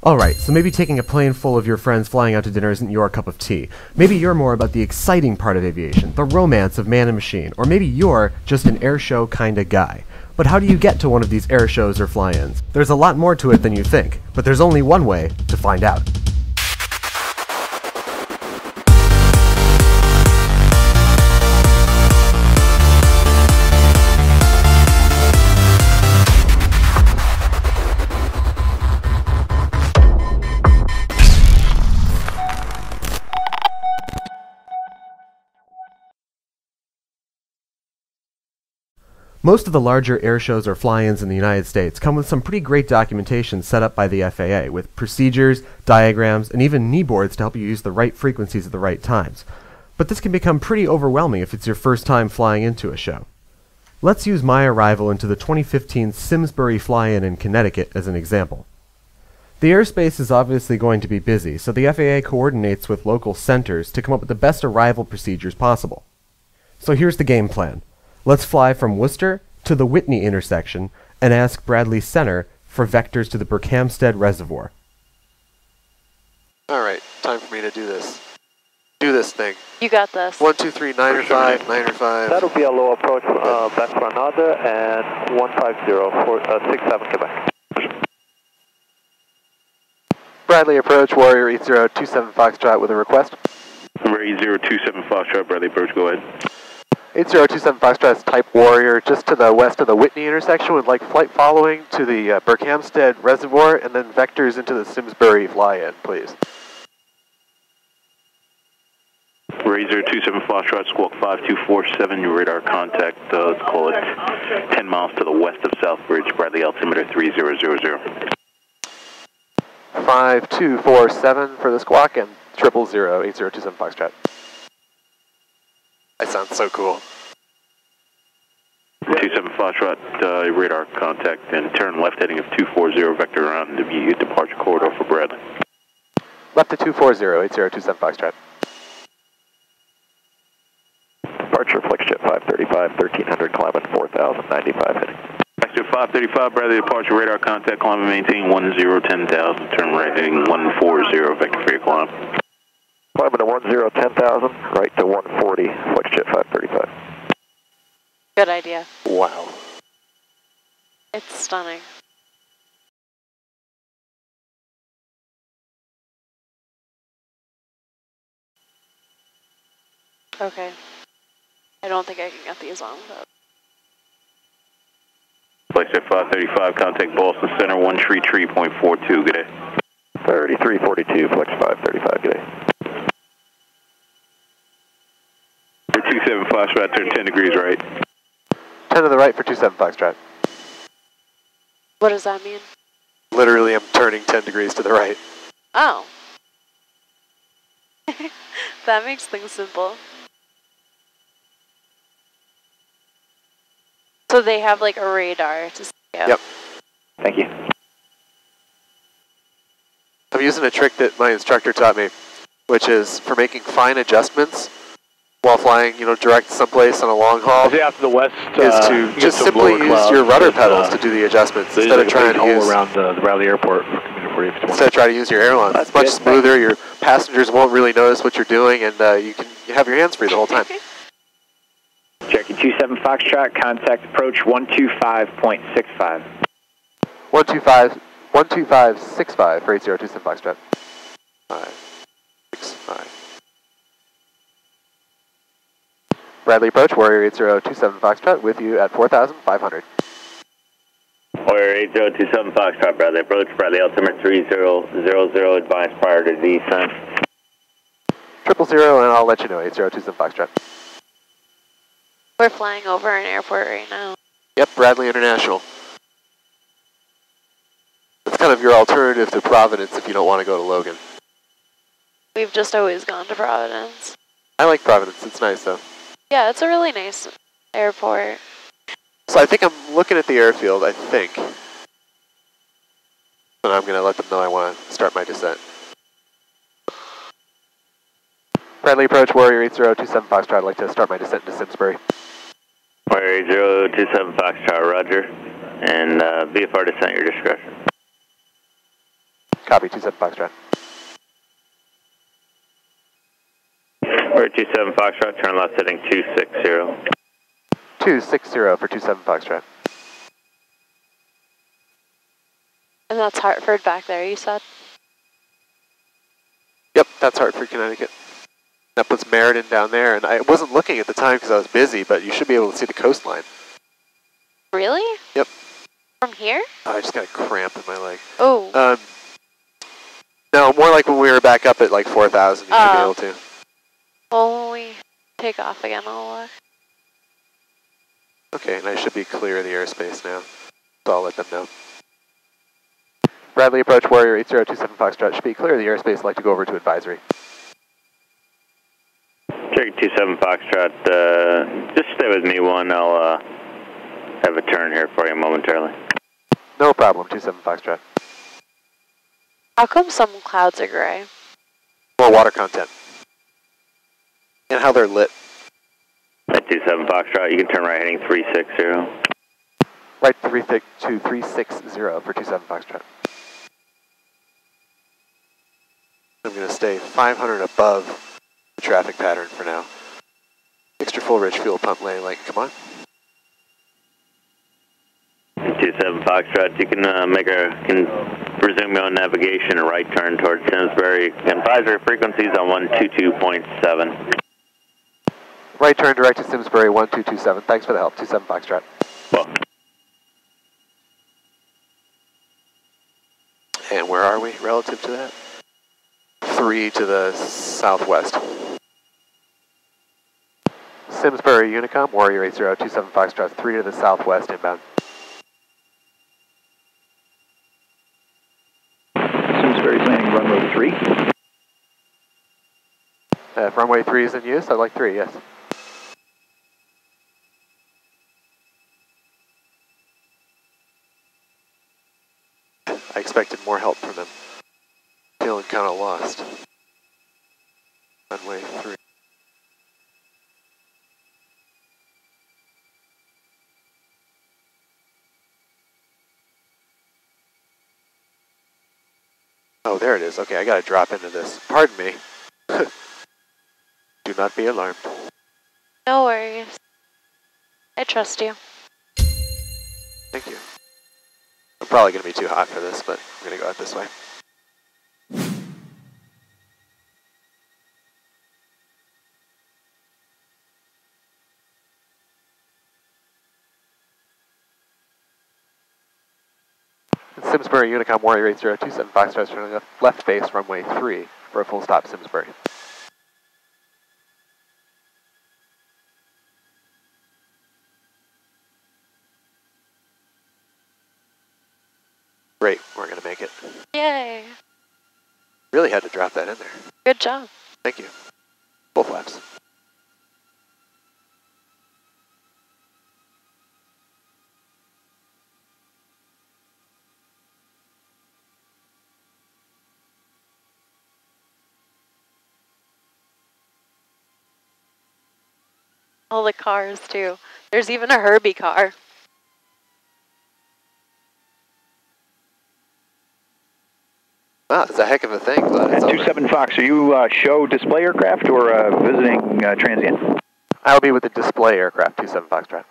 Alright, so maybe taking a plane full of your friends flying out to dinner isn't your cup of tea. Maybe you're more about the exciting part of aviation, the romance of man and machine, or maybe you're just an airshow kinda guy. But how do you get to one of these air shows or fly-ins? There's a lot more to it than you think, but there's only one way to find out. Most of the larger air shows or fly-ins in the United States come with some pretty great documentation set up by the FAA, with procedures, diagrams, and even knee boards to help you use the right frequencies at the right times. But this can become pretty overwhelming if it's your first time flying into a show. Let's use my arrival into the 2015 Simsbury Fly in Connecticut as an example. The airspace is obviously going to be busy, so the FAA coordinates with local centers to come up with the best arrival procedures possible. So here's the game plan. Let's fly from Worcester to the Whitney intersection and ask Bradley Center for vectors to the Congested Reservoir. Alright, time for me to do this. Do this thing. You got this. 1, 2, 3, 9 or 5, 9 or 5. That'll be a low approach, best for another, and 150 for 67 Quebec. Bradley approach, Warrior 8027 Foxtrot with a request. Number 8027 Foxtrot, Bradley approach, go ahead. 8027 Foxtrot is type Warrior, just to the west of the Whitney intersection, would like flight following to the Berkhamsted Reservoir and then vectors into the Simsbury Fly-in, please. Razor 27 Foxtrot, squawk 5247, your radar contact, let's call it 10 miles to the west of Southbridge, Bradley altimeter 3000. 5247 for the squawk and 000 8027 Foxtrot. That sounds so cool. 27 Foxtrot, radar contact and turn left heading of 240 vector around the immediate departure corridor for Bradley. Left to 240 8027 Foxtrot. Departure Flexjet 535, 1300, climbing 4095 heading. Flexjet 535, Bradley departure radar contact, climb and maintain 1010,000, turn right heading 140 vector for your climb. Climbing to 1010,000, right to 140, Flexjet 535. Good idea. Wow. It's stunning. Okay. I don't think I can get these on, but... Flexjet 535, contact Boston Center, 133.42, good day. 3342, Flex 535, good day. 27 Foxtrot, turn 10 degrees right. 10 to the right for 27 Foxtrot. What does that mean? Literally, I'm turning 10 degrees to the right. Oh. That makes things simple. So they have like a radar to see you. Yep. Thank you. I'm using a trick that my instructor taught me, which is for making fine adjustments while flying, direct someplace on a long haul, Out to the west, is to just simply use your rudder pedals to do the adjustments instead of trying to use around the Bradley Airport. Instead of trying to use your ailerons. It's much smoother. Your passengers won't really notice what you're doing, and you have your hands free the whole time. Cherokee 27 Foxtrot, contact approach 125.65. 12565 for 8027 Foxtrot. 565. Bradley approach, Warrior 8027 Foxtrot with you at 4,500. Warrior 8027 Foxtrot, Bradley approach, Bradley altimeter 3000, advise prior to descent. 000, and I'll let you know, 8027 Foxtrot. We're flying over an airport right now. Yep, Bradley International. It's kind of your alternative to Providence if you don't want to go to Logan. We've just always gone to Providence. I like Providence, it's nice though. Yeah, it's a really nice airport. So I think I'm looking at the airfield, I think. And I'm going to let them know I want to start my descent. Bradley approach, Warrior 8027 Foxtrot, I'd like to start my descent into Simsbury. Warrior 8027 Foxtrot, roger. And VFR descent, your discretion. Copy, 27 Foxtrot. We're at 27 Foxtrot, turn left heading 260. 260 for 27 Foxtrot. And that's Hartford back there, you said? Yep, that's Hartford, Connecticut. That puts Meriden down there, and I wasn't looking at the time because I was busy, but you should be able to see the coastline. Really? Yep. From here? Oh, I just got a cramp in my leg. Oh. No, more like when we were back up at like 4,000, you should be able to. Well, when we take off again, I'll look. Okay, and I should be clear of the airspace now, so I'll let them know. Bradley, approach Warrior 8027 Foxtrot, should be clear of the airspace, I'd like to go over to advisory. Check 27 Foxtrot, just stay with me one, I'll have a turn here for you momentarily. No problem, 27 Foxtrot. How come some clouds are gray? More water content. And how they're lit. At 27 Foxtrot, you can turn right heading 360. Right to 360 for 27 Foxtrot. I'm going to stay 500 above the traffic pattern for now. Extra full rich fuel pump lane, like, come on. 27 Foxtrot, you can resume your own navigation and right turn towards Simsbury. Advisory frequencies on 122.7. Right turn direct to Simsbury 1227. Thanks for the help, 27 Foxtrot. Well. And where are we relative to that? 3 to the southwest. Simsbury Unicom, Warrior 8027 Foxtrot, 3 to the southwest inbound. Simsbury's landing runway 3. If runway 3 is in use, I'd like 3, yes. I expected more help from them. Feeling kind of lost. Runway 3. Oh, there it is. Okay, I gotta drop into this. Pardon me. Do not be alarmed. No worries. I trust you. Thank you. I'm probably gonna be too hot for this, but I'm gonna go out this way. Simsbury Unicom Warrior 8027 Foxtrot turning left base runway 3 for a full stop Simsbury. Great, we're gonna make it. Yay. Really had to drop that in there. Good job. Thank you. Full flaps. All the cars too. There's even a Herbie car. Wow, it's a heck of a thing. Glad it's At over. 27 Fox, are you show display aircraft or visiting transient? I'll be with the display aircraft, 27 Foxtrot.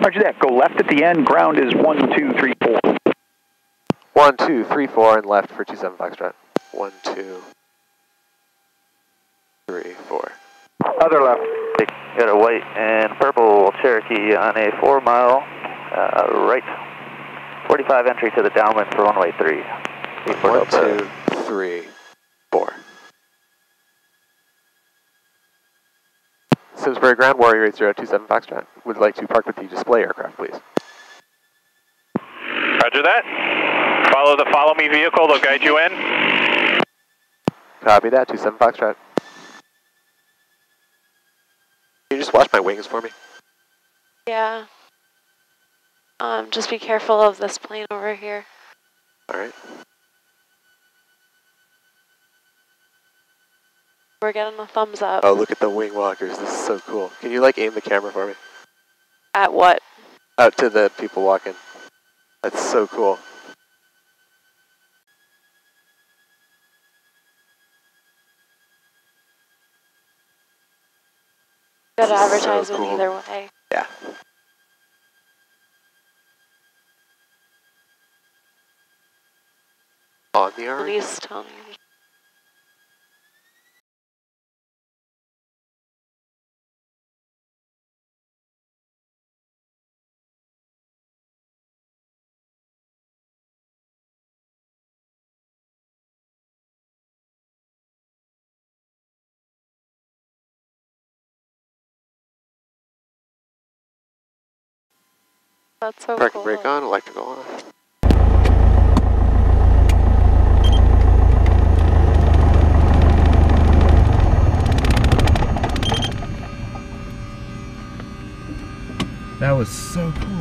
Roger that. Go left at the end. Ground is 1234. 1, 2, 3, 4, and left for 27 Foxtrot. 1, 2, 3, 4. Other left. Got a white and purple Cherokee on a 4 mile right. 45 entry to the downwind for runway 3. 1, 2, 3, 4. Simsbury Ground, Warrior 8027 Foxtrot. Would like to park with the display aircraft, please. Roger that. Follow the follow me vehicle, they'll guide you in. Copy that, 27 Foxtrot. Can you just watch my wings for me? Yeah. Just be careful of this plane over here. Alright. We're getting a thumbs up. Oh, look at the wing walkers. This is so cool. Can you, like, aim the camera for me? At what? Out to the people walking. That's so cool. Good advertisement so cool. either way. Yeah. On the What orange. he's telling me. That's so Parking cool. brake on, electrical on. That was so cool.